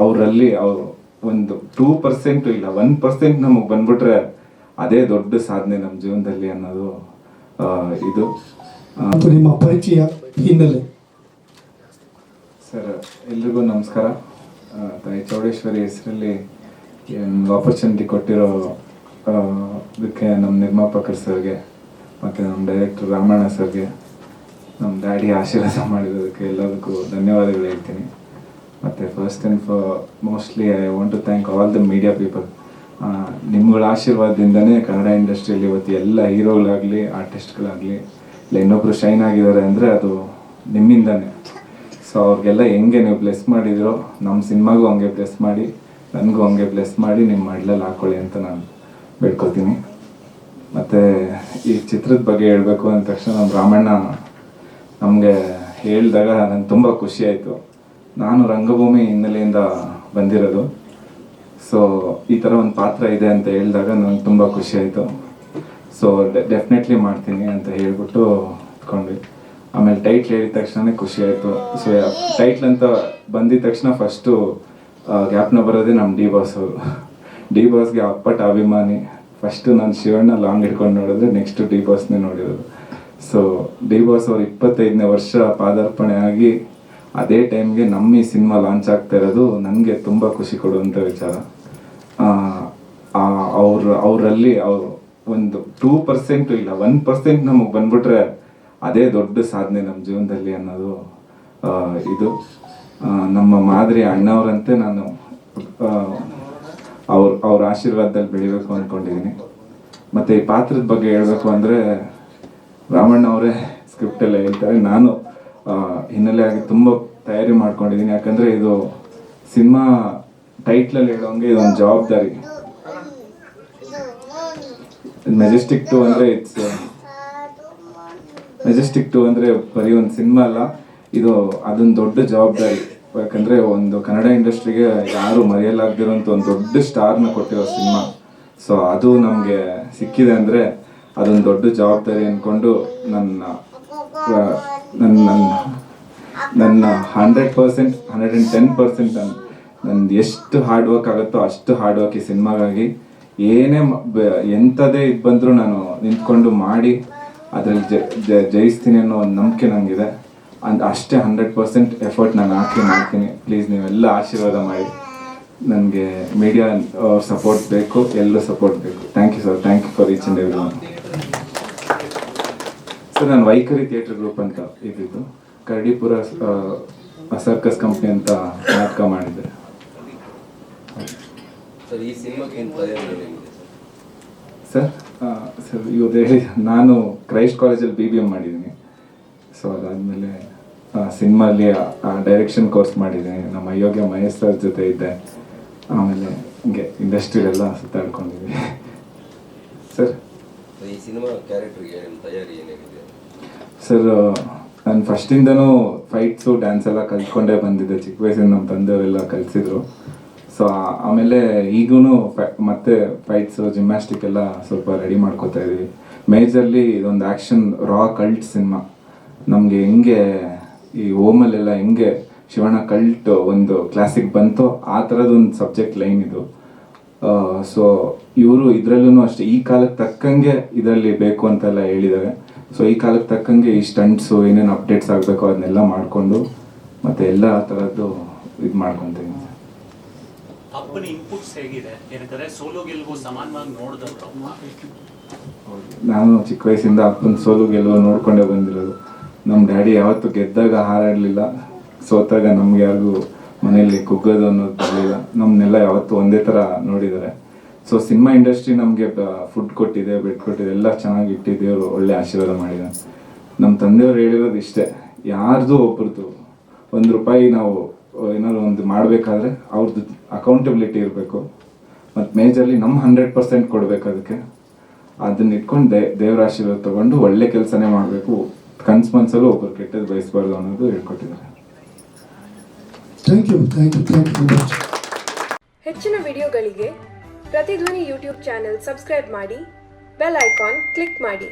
ಅವರಲ್ಲಿ ಒಂದು 2% ಇಲ್ಲ 1% ನಮಗೆ ಬಂದ್ಬಿಟ್ರೆ ಅದೇ ದೊಡ್ಡ ಸಾಧನೆ ನಮ್ಮ ಜೀವನದಲ್ಲಿ ಅನ್ನೋದು ಇದು. ನಿಮ್ಮ ಪರಿಚಯ ಹಿನ್ನೆಲೆ. ಸರ್ ಎಲ್ರಿಗೂ ನಮಸ್ಕಾರ. ತಾಯಿ ಚೌಡೇಶ್ವರಿ ಹೆಸರಲ್ಲಿ ಒಂದು ಆಪರ್ಚುನಿಟಿ ಕೊಟ್ಟಿರೋ ಇದಕ್ಕೆ ನಮ್ಮ ನಿರ್ಮಾಪಕರು ಸರ್ಗೆ ಮತ್ತು ನಮ್ಮ ಡೈರೆಕ್ಟರ್ ರಾಮಣ್ಣ ಸರ್ಗೆ, ನಮ್ಮ ಡ್ಯಾಡಿ ಆಶೀರ್ವಾದ ಮಾಡಿರೋದಕ್ಕೆ ಎಲ್ಲದಕ್ಕೂ ಧನ್ಯವಾದಗಳು ಹೇಳ್ತೀನಿ. ಮತ್ತು first and mostly I want to thank all the media people. ನಿಮ್ಗಳ ಆಶೀರ್ವಾದದಿಂದನೇ ಕನ್ನಡ ಇಂಡಸ್ಟ್ರಿಯಲ್ಲಿ ಇವತ್ತು ಎಲ್ಲ ಹೀರೋಗಳಾಗಲಿ ಆರ್ಟಿಸ್ಟ್ಗಳಾಗಲಿ ಇಲ್ಲ ಇನ್ನೊಬ್ಬರು ಶೈನ್ ಆಗಿದ್ದಾರೆ ಅಂದರೆ ಅದು ನಿಮ್ಮಿಂದನೇ. ಸೊ ಅವ್ರಿಗೆಲ್ಲ ಹೆಂಗೆ ನೀವು ಬ್ಲೆಸ್ ಮಾಡಿದಿರೋ ನಮ್ಮ ಸಿನಿಮಾಗೂ ಹಂಗೆ ಬ್ಲೆಸ್ ಮಾಡಿ, ನನಗೂ ಹಂಗೆ ಬ್ಲೆಸ್ ಮಾಡಿ ನಿಮ್ಮ ಮಡ್ಲಲ್ಲಿ ಹಾಕ್ಕೊಳ್ಳಿ ಅಂತ ನಾನು ಬೇಡ್ಕೊತೀನಿ. ಮತ್ತು ಈ ಚಿತ್ರದ ಬಗ್ಗೆ ಹೇಳಬೇಕು ಅಂದ ತಕ್ಷಣ ನಮ್ಮ ರಾಮಣ್ಣ ನಮಗೆ ಹೇಳಿದಾಗ ನನಗೆ ತುಂಬ ಖುಷಿ ಆಯಿತು. ನಾನು ರಂಗಭೂಮಿ ಹಿನ್ನೆಲೆಯಿಂದ ಬಂದಿರೋದು, ಸೊ ಈ ಥರ ಒಂದು ಪಾತ್ರ ಇದೆ ಅಂತ ಹೇಳಿದಾಗ ನನಗೆ ತುಂಬ ಖುಷಿ ಆಯಿತು. ಸೊ ಡೆಫಿನೆಟ್ಲಿ ಮಾಡ್ತೀನಿ ಅಂತ ಹೇಳ್ಬಿಟ್ಟು ಇಟ್ಕೊಂಡ್ವಿ. ಆಮೇಲೆ ಟೈಟ್ಲ್ ಹೇಳಿದ ತಕ್ಷಣ ಖುಷಿ ಆಯಿತು. ಸೊ ಟೈಟ್ಲ್ ಅಂತ ಬಂದಿದ ತಕ್ಷಣ ಫಸ್ಟು ಜ್ಞಾಪನ ಬರೋದೇ ನಮ್ಮ ಡಿ ಬಾಸ್ ಅವರು. ಡಿ ಬಾಸ್ಗೆ ಅಪ್ಪಟ ಅಭಿಮಾನಿ. ಫಸ್ಟು ನಾನು ಶಿವಣ್ಣ ಲಾಂಗ್ ಹಿಡ್ಕೊಂಡು ನೋಡಿದ್ರೆ ನೆಕ್ಸ್ಟ್ ಡಿ ಬಾಸ್ನೇ ನೋಡಿರೋದು. ಸೊ ಡಿ ಬಾಸ್ ಅವರು 25ನೇ ವರ್ಷ ಪಾದಾರ್ಪಣೆ ಆಗಿ ಅದೇ ಟೈಮ್ಗೆ ನಮ್ಮ ಈ ಸಿನಿಮಾ ಲಾಂಚ್ ಆಗ್ತಾ ಇರೋದು ನನಗೆ ತುಂಬ ಖುಷಿ ಕೊಡುವಂಥ ವಿಚಾರ. ಅವರಲ್ಲಿ ಒಂದು 2% ಇಲ್ಲ 1% ನಮಗೆ ಬಂದ್ಬಿಟ್ರೆ ಅದೇ ದೊಡ್ಡ ಸಾಧನೆ ನಮ್ಮ ಜೀವನದಲ್ಲಿ ಅನ್ನೋದು ಇದು. ನಮ್ಮ ಮಾದರಿ ಅಣ್ಣವರಂತೆ ನಾನು ಅವ್ರ ಆಶೀರ್ವಾದದಲ್ಲಿ ಬೆಳಿಬೇಕು ಅಂದ್ಕೊಂಡಿದ್ದೀನಿ. ಮತ್ತು ಈ ಪಾತ್ರದ ಬಗ್ಗೆ ಹೇಳಬೇಕು ಅಂದರೆ ರಾಮಣ್ಣ ಅವರೇ ಸ್ಕ್ರಿಪ್ಟೆಲ್ಲ ಹೇಳ್ತಾರೆ. ನಾನು ಹಿನ್ನೆಲೆ ಆಗಿ ತುಂಬ ತಯಾರಿ ಮಾಡ್ಕೊಂಡಿದ್ದೀನಿ. ಯಾಕಂದರೆ ಇದು ಸಿನಿಮಾ ಟೈಟ್ಲಲ್ಲಿ ಹೇಳೋಂಗೆ ಇದೊಂದು ಜವಾಬ್ದಾರಿ. ಮೆಜೆಸ್ಟಿಕ್ 2 ಅಂದರೆ ಮೆಜೆಸ್ಟಿಕ್ 2 ಅಂದರೆ ಬರೀ ಒಂದು ಸಿನಿಮಾ ಅಲ್ಲ, ಇದು ಅದೊಂದು ದೊಡ್ಡ ಜವಾಬ್ದಾರಿ. ಯಾಕಂದರೆ ಒಂದು ಕನ್ನಡ ಇಂಡಸ್ಟ್ರಿಗೆ ಯಾರು ಮರೆಯಲಾಗದಿರೋಂಥ ಒಂದು ದೊಡ್ಡ ಸ್ಟಾರ್ನ ಕೊಟ್ಟಿರೋ ಸಿನಿಮಾ. ಸೊ ಅದು ನಮಗೆ ಸಿಕ್ಕಿದೆ ಅಂದರೆ ಅದೊಂದು ದೊಡ್ಡ ಜವಾಬ್ದಾರಿ ಅಂದ್ಕೊಂಡು ನನ್ನ 100%, 110% ನಂದು ಎಷ್ಟು ಹಾರ್ಡ್ ವರ್ಕ್ ಆಗುತ್ತೋ ಅಷ್ಟು ಹಾರ್ಡ್ ವರ್ಕ್ ಈ ಸಿನಿಮಾಗಾಗಿ. ಏನೇ ಎಂಥದೇ ಇದು ಬಂದರೂ ನಾನು ನಿಂತ್ಕೊಂಡು ಮಾಡಿ ಅದರಲ್ಲಿ ಜಯಿಸ್ತೀನಿ ಅನ್ನೋ ಒಂದು ನಂಬಿಕೆ ನನಗಿದೆ. ಅಷ್ಟೇ 100% ಎಫರ್ಟ್ ನಾನು ಹಾಕಿ ಮಾಡ್ತೀನಿ. ಪ್ಲೀಸ್ ನೀವೆಲ್ಲ ಆಶೀರ್ವಾದ ಮಾಡಿ. ನನಗೆ ಮೀಡಿಯಾ ಸಪೋರ್ಟ್ ಬೇಕು, ಎಲ್ಲರೂ ಸಪೋರ್ಟ್ ಬೇಕು. Thank you sir. Thank you for each and every one. Sir ನಾನು ವೈಖರಿ ಥಿಯೇಟರ್ ಗ್ರೂಪ್ ಅಂತ ಇದ್ದಿದ್ದು, ಕರಡಿಪುರ ಸರ್ಕಸ್ ಕಂಪ್ನಿ ಅಂತ ನಾಟಕ ಮಾಡಿದ್ದೆ. ಸರ್ ಇವತ್ತು ಹೇಳಿ, ನಾನು ಕ್ರೈಸ್ಟ್ ಕಾಲೇಜಲ್ಲಿ BBM ಮಾಡಿದ್ದೀನಿ. ಸೊ ಅದಾದಮೇಲೆ ಸಿನಿಮಾಲಿ ಡೈರೆಕ್ಷನ್ ಕೋರ್ಸ್ ಮಾಡಿದ್ದೀನಿ. ನಮ್ಮ ಅಯೋಗ್ಯ ಮಹೇಶ್ ಸರ್ ಜೊತೆ ಇದ್ದೆ. ಆಮೇಲೆ ಹಿಂಗೆ ಇಂಡಸ್ಟ್ರಿಯಲ್ಲೆಲ್ಲ ಸುತ್ತಾಡ್ಕೊಂಡಿದ್ದೀನಿ. ಸರ್ ಈ ಸಿನಿಮಾ ಕ್ಯಾರೆಕ್ಟರ್ಗೆ ತಯಾರಿ ಏನಾಗಿದೆ? ಸರ್ ನಾನು ಫಸ್ಟಿಂದನೂ ಫೈಟ್ಸು ಡ್ಯಾನ್ಸ್ ಎಲ್ಲ ಕಲ್ತ್ಕೊಂಡೇ ಬಂದಿದ್ದೆ. ಚಿಕ್ಕ ವಯಸ್ಸಿಂದ ನಮ್ಮ ತಂದೆಯವರೆಲ್ಲ ಕಲಿಸಿದ್ರು. ಸೊ ಆಮೇಲೆ ಈಗೂ ಮತ್ತೆ ಫೈಟ್ಸು ಜಿಮ್ನಾಸ್ಟಿಕ್ ಎಲ್ಲ ಸ್ವಲ್ಪ ರೆಡಿ ಮಾಡ್ಕೋತಾ ಇದ್ದೀವಿ. ಮೇಜರ್ಲಿ ಇದೊಂದು ಆ್ಯಕ್ಷನ್ ರಾ ಕಲ್ಟ್ ಸಿನಿಮಾ. ನಮಗೆ ಹೆಂಗೆ ಈ ಓಮಲ್ಲೆಲ್ಲ ಹೆಂಗೆ ಶಿವಣ್ಣ ಕಲ್ಟ್ ಒಂದು ಕ್ಲಾಸಿಕ್ ಬಂತೋ ಆ ಥರದೊಂದು ಸಬ್ಜೆಕ್ಟ್ ಲೈನ್ ಇದು. ಸೊ ಇವರು ಇದರಲ್ಲೂ ಅಷ್ಟೇ ಈ ಕಾಲಕ್ಕೆ ತಕ್ಕಂಗೆ ಇದರಲ್ಲಿ ಬೇಕು ಅಂತೆಲ್ಲ ಹೇಳಿದ್ದಾರೆ. ಸೊ ಈ ಕಾಲಕ್ಕೆ ತಕ್ಕಂಗೆ ಈ ಸ್ಟಂಟ್ಸು ಏನೇನು ಅಪ್ಡೇಟ್ಸ್ ಆಗಬೇಕು ಅದನ್ನೆಲ್ಲ ಮಾಡಿಕೊಂಡು ಮತ್ತು ಎಲ್ಲ ಥರದ್ದು ಇದು ಮಾಡ್ಕೊತೀನಿ. ಅಪ್ಪನ ಇನ್ಪುಟ್ಸ್ ಹೇಗಿದೆ? ಏನಂದ್ರೆ ಸೋಲು ಗೆಲುವು ಸಮಾನವಾಗಿ ನೋಡಿದವರು. ನಾನು ಚಿಕ್ಕ ವಯಸ್ಸಿಂದ ಅಪ್ಪನ ಸೋಲು ಗೆಲುವು ನೋಡ್ಕೊಂಡೇ ಬಂದಿರೋದು. ನಮ್ಮ ಡ್ಯಾಡಿ ಯಾವತ್ತೂ ಗೆದ್ದಾಗ ಹಾರಾಡಲಿಲ್ಲ, ಸೋತಾಗ ನಮ್ಗೆ ಯಾರಿಗೂ ಮನೆಯಲ್ಲಿ ಕುಗ್ಗೋದು ಅನ್ನೋದು ಬರಲಿಲ್ಲ. ನಮ್ಮನ್ನೆಲ್ಲ ಯಾವತ್ತೂ ಒಂದೇ ಥರ ನೋಡಿದ್ದಾರೆ. ಸೊ ಸಿನಿಮಾ ಇಂಡಸ್ಟ್ರಿ ನಮಗೆ ಫುಡ್ ಕೊಟ್ಟಿದೆ, ಬೆಡ್ ಕೊಟ್ಟಿದೆ, ಎಲ್ಲ ಚೆನ್ನಾಗಿ ಇಟ್ಟಿದ್ದೇವರು ಒಳ್ಳೆ ಆಶೀರ್ವಾದ ಮಾಡಿದ್ದಾರೆ. ನಮ್ಮ ತಂದೆಯವರು ಹೇಳಿರೋದು ಇಷ್ಟೇ, ಯಾರ್ದು ಒಬ್ರದ್ದು ₹1 ನಾವು ಏನಾದ್ರು ಒಂದು ಮಾಡಬೇಕಾದ್ರೆ ಅವ್ರದ್ದು ಅಕೌಂಟಬಿಲಿಟಿ ಇರಬೇಕು. ಮತ್ತು ಮೇಜರ್ಲಿ ನಮ್ಮ 100% ಕೊಡಬೇಕು. ಅದಕ್ಕೆ ಅದನ್ನ ಇಟ್ಕೊಂಡು ದೇವರ ಆಶೀರ್ವಾದ ತೊಗೊಂಡು ಒಳ್ಳೆ ಕೆಲಸನೇ ಮಾಡಬೇಕು. ಕನ್ಸು ಮನಸ್ಸಲ್ಲೂ ಒಬ್ಬರು ಕೆಟ್ಟದ್ದು ಬಯಸಬಾರ್ದು ಅನ್ನೋದು ಹೇಳ್ಕೊಟ್ಟಿದ್ದಾರೆ. ಹೆಚ್ಚಿನ ವಿಡಿಯೋಗಳಿಗೆ ಪ್ರತಿಧ್ವನಿ ಯೂಟ್ಯೂಬ್ ಚಾನೆಲ್ ಸಬ್ಸ್ಕ್ರೈಬ್ ಮಾಡಿ, ಬೆಲ್ ಐಕಾನ್ ಕ್ಲಿಕ್ ಮಾಡಿ.